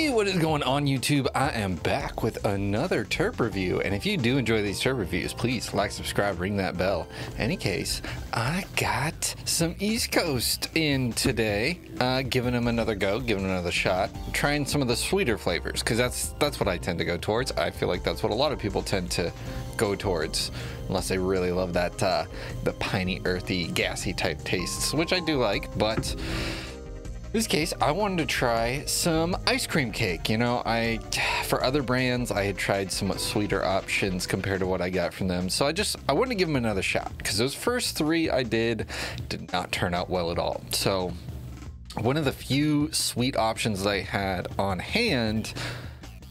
Hey, what is going on YouTube? I am back with another terp review, and if you do enjoy these terp reviews, please like, subscribe, ring that bell. Any case, I got some East Coast in today, giving them another go, giving them another shot, trying some of the sweeter flavors, because that's what I tend to go towards. I feel like that's what a lot of people tend to go towards, unless they really love that the piney, earthy, gassy type tastes, which I do like. But in this case, I wanted to try some ice cream cake. You know, for other brands, I had tried somewhat sweeter options compared to what I got from them. So I wanted to give them another shot, because those first three I did not turn out well at all. So one of the few sweet options I had on hand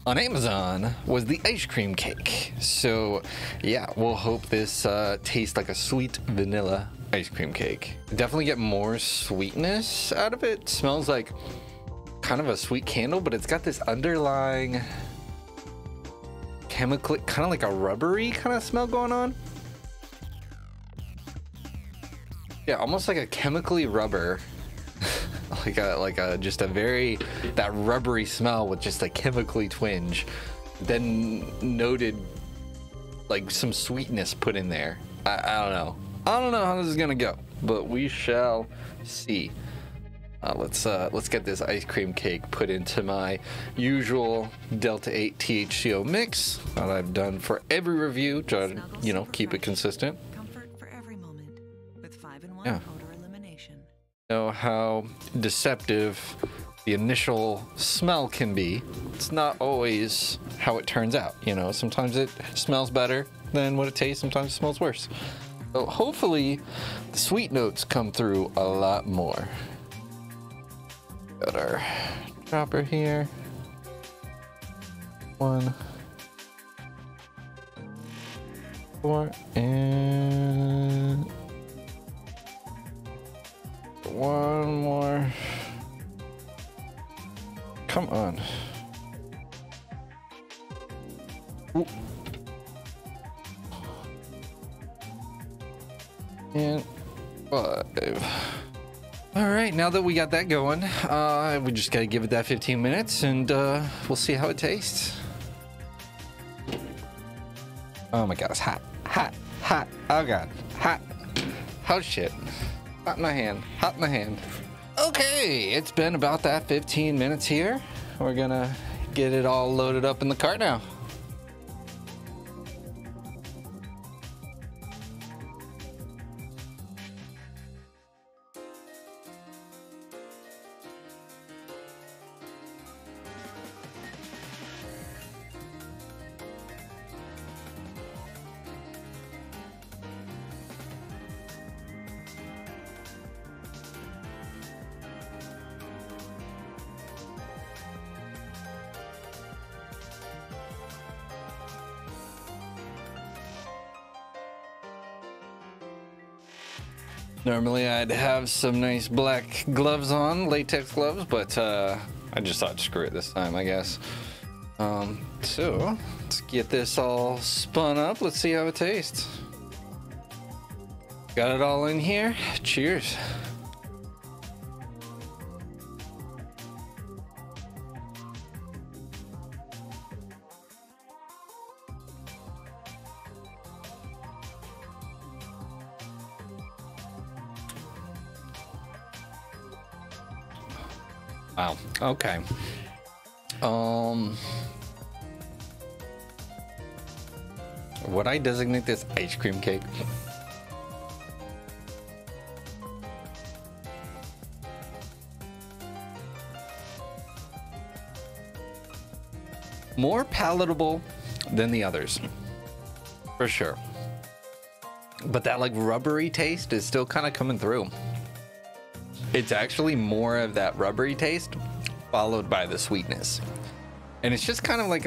on Amazon was the ice cream cake. So yeah, we'll hope this tastes like a sweet vanilla ice cream cake. Definitely get more sweetness out of it. Smells like kind of a sweet candle, but it's got this underlying chemical, kind of like a rubbery kind of smell going on. Yeah, almost like a chemically rubber. Just a very, that rubbery smell with just a chemically twinge, then noted like some sweetness put in there. I don't know how this is gonna go, but we shall see. Let's get this ice cream cake put into my usual Delta 8 THCO mix that I've done for every review, try to, you know, keep it consistent. Comfort for every moment with 5-in-1 Yeah. odor elimination. Know how deceptive the initial smell can be. It's not always how it turns out, you know. Sometimes it smells better than what it tastes, sometimes it smells worse. So hopefully the sweet notes come through a lot more. Got our dropper here. 1, 4, and 1 more. Come on. Ooh. And 5. All right, now that we got that going, we just gotta give it that 15 minutes, and we'll see how it tastes. Oh my god, it's hot, hot, hot. Oh god, hot. Oh shit. Hot in my hand, hot in my hand. Okay, it's been about that 15 minutes here. We're gonna get it all loaded up in the cart now. Normally I'd have some nice black gloves on, latex gloves, but I just thought screw it this time, I guess. So let's get this all spun up. Let's see how it tastes. Got it all in here. Cheers. Wow. Okay. Would I designate this ice cream cake? More palatable than the others, for sure. But that like rubbery taste is still kind of coming through. It's actually more of that rubbery taste followed by the sweetness. And it's just kind of like,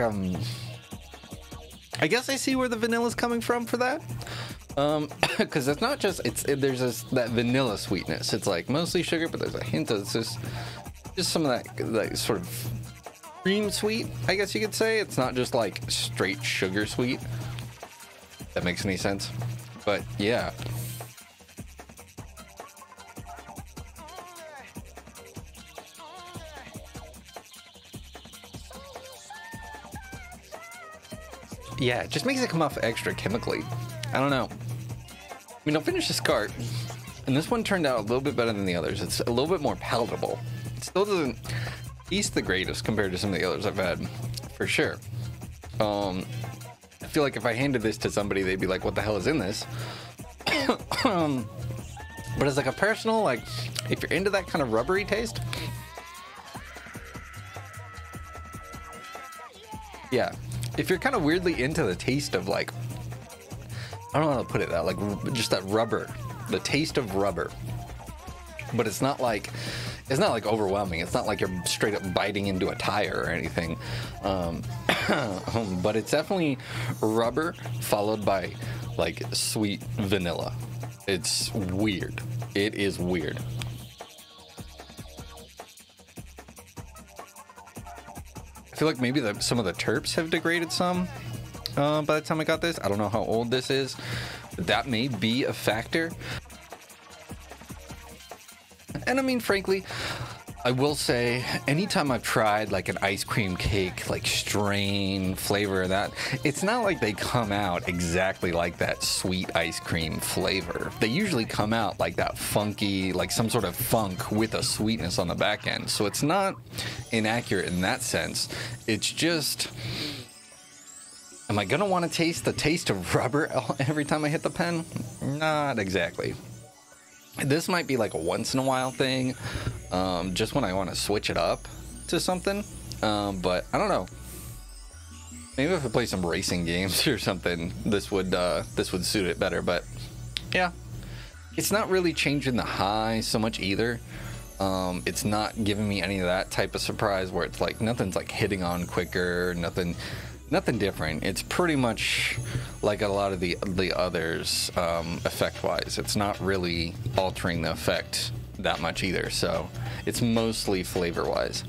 I guess I see where the vanilla's coming from for that. Because it's not just, there's that vanilla sweetness. It's like mostly sugar, but there's a hint of just some of that like sort of cream sweet, I guess you could say. It's not just like straight sugar sweet. If that makes any sense. But yeah. yeah, it just makes it come off extra chemically. I don't know. I mean, I'll finish this cart, and this one turned out a little bit better than the others. It's a little bit more palatable. It still doesn't taste the greatest compared to some of the others I've had, for sure. I feel like if I handed this to somebody, they'd be like, what the hell is in this? But as like a personal, like, if you're into that kind of rubbery taste, yeah. If you're kind of weirdly into the taste of like, I don't know how to put it, that like just that rubber, the taste of rubber, but it's not like overwhelming. It's not like you're straight up biting into a tire or anything. But it's definitely rubber followed by like sweet vanilla. It's weird. It is weird. I feel like maybe some of the terps have degraded some by the time I got this. I don't know how old this is, but that may be a factor. And I mean, frankly, I will say, anytime I've tried like an ice cream cake, like strain flavor of that, it's not like they come out exactly like that sweet ice cream flavor. They usually come out like that funky, like some sort of funk with a sweetness on the back end. So it's not inaccurate in that sense. It's just, am I gonna want to taste the taste of rubber every time I hit the pen? Not exactly. This might be like a once in a while thing, just when I want to switch it up to something, but I don't know. Maybe if I play some racing games or something, this would suit it better. But yeah, it's not really changing the high so much either. It's not giving me any of that type of surprise where it's like nothing's like hitting on quicker, nothing different. It's pretty much like a lot of the others, effect wise. It's not really altering the effect that much either, so it's mostly flavor wise.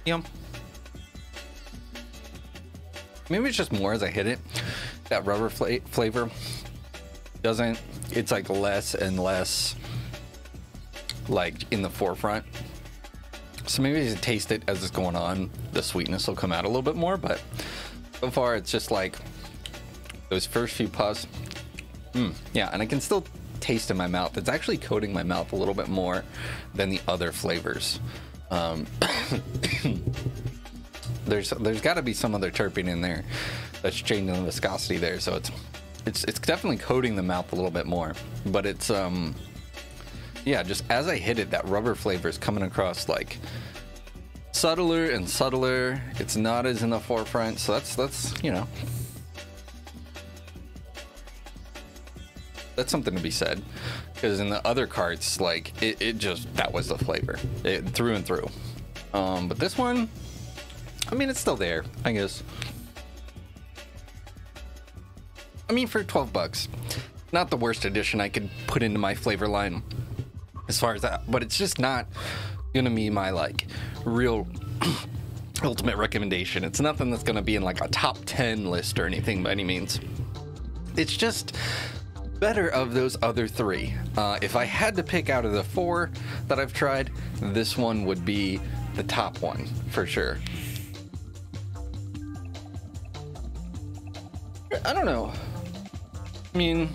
Yum. Maybe it's just more as I hit it, that rubber flavor doesn't, it's like less and less like in the forefront. So maybe as you taste it as it's going on, the sweetness will come out a little bit more, but so far it's just like those first few puffs. Yeah, and I can still taste in my mouth. It's actually coating my mouth a little bit more than the other flavors. There's got to be some other terpene in there that's changing the viscosity there, so it's definitely coating the mouth a little bit more, but it's yeah, just as I hit it, that rubber flavor is coming across like subtler and subtler. It's not as in the forefront, so that's you know, that's something to be said, because in the other carts, like it just, that was the flavor, through and through. But this one, I mean, it's still there, I guess. I mean, for 12 bucks, not the worst addition I could put into my flavor line as far as that, but it's just not gonna be my like real ultimate recommendation. It's nothing that's gonna be in like a top 10 list or anything by any means. It's just better of those other three. If I had to pick out of the 4 that I've tried, this one would be the top one for sure. I don't know. I mean,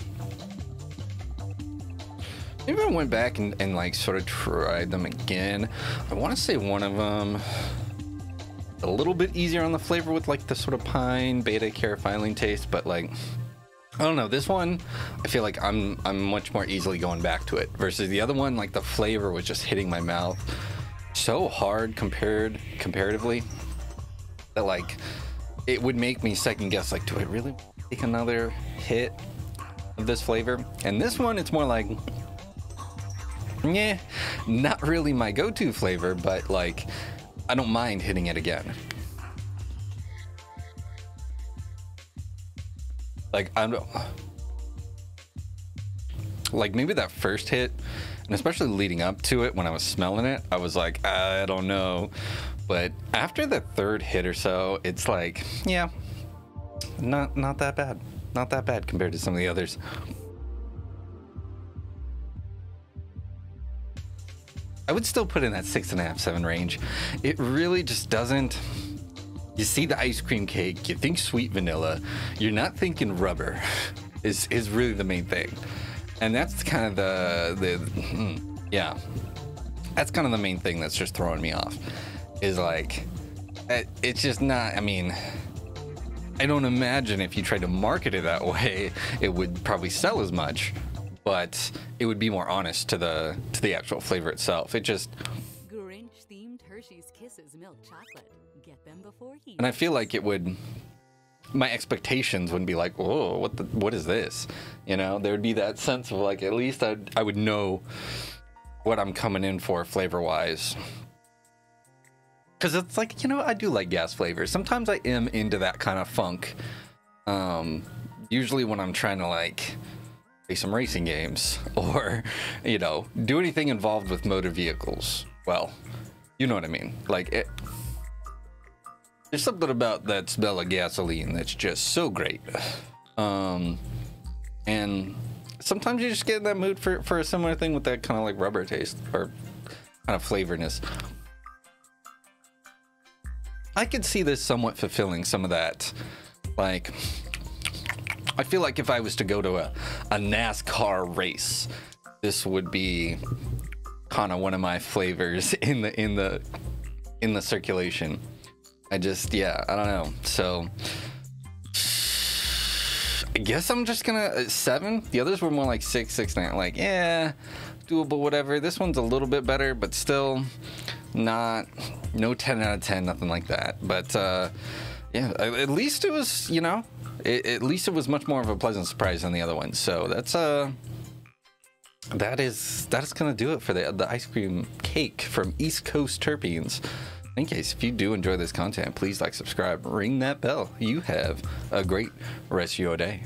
maybe I went back and like sort of tried them again. I want to say one of them a little bit easier on the flavor with like the sort of pine beta caryophyllene taste, but like, I don't know, this one I feel like I'm much more easily going back to it versus the other one. Like the flavor was just hitting my mouth so hard comparatively that like it would make me second guess, like, do I really take another hit of this flavor? And this one, it's more like, yeah, not really my go-to flavor, but like I don't mind hitting it again. Like like maybe that first hit, and especially leading up to it when I was smelling it, I was like, I don't know. But after the third hit or so, it's like, yeah, not that bad. Not that bad compared to some of the others. I would still put in that 6.5, 7 range. It really just doesn't. You see the ice cream cake, you think sweet vanilla, you're not thinking rubber is really the main thing. And that's kind of yeah, that's kind of the main thing that's just throwing me off, is like, it's just not, I mean, I don't imagine if you tried to market it that way, it would probably sell as much, but it would be more honest to the actual flavor itself. It just, Grinch-themed Hershey's Kisses milk chocolate. Get them before heat. and I feel like it would, my expectations wouldn't be like, oh, what is this? You know, there would be that sense of like, at least I would know what I'm coming in for flavor-wise. Because it's like, you know, I do like gas flavors. Sometimes I am into that kind of funk. Usually when I'm trying to like play some racing games or, you know, do anything involved with motor vehicles. Well, you know what I mean. Like, there's something about that smell of gasoline that's just so great. And sometimes you just get in that mood for a similar thing with that kind of like rubber taste or kind of flavorness. I could see this somewhat fulfilling some of that. Like, I feel like if I was to go to a NASCAR race, this would be kind of one of my flavors in the circulation. I just, yeah, I don't know. So I guess I'm just gonna 7. The others were more like 6, 6.5. Like, yeah, doable, whatever. This one's a little bit better, but still not, no 10 out of 10, nothing like that. But yeah, at least it was, you know, at least it was much more of a pleasant surprise than the other ones. So that's that is gonna do it for the ice cream cake from East Coast Terpenes. In case, if you do enjoy this content, please like, subscribe, ring that bell. You have a great rest of your day.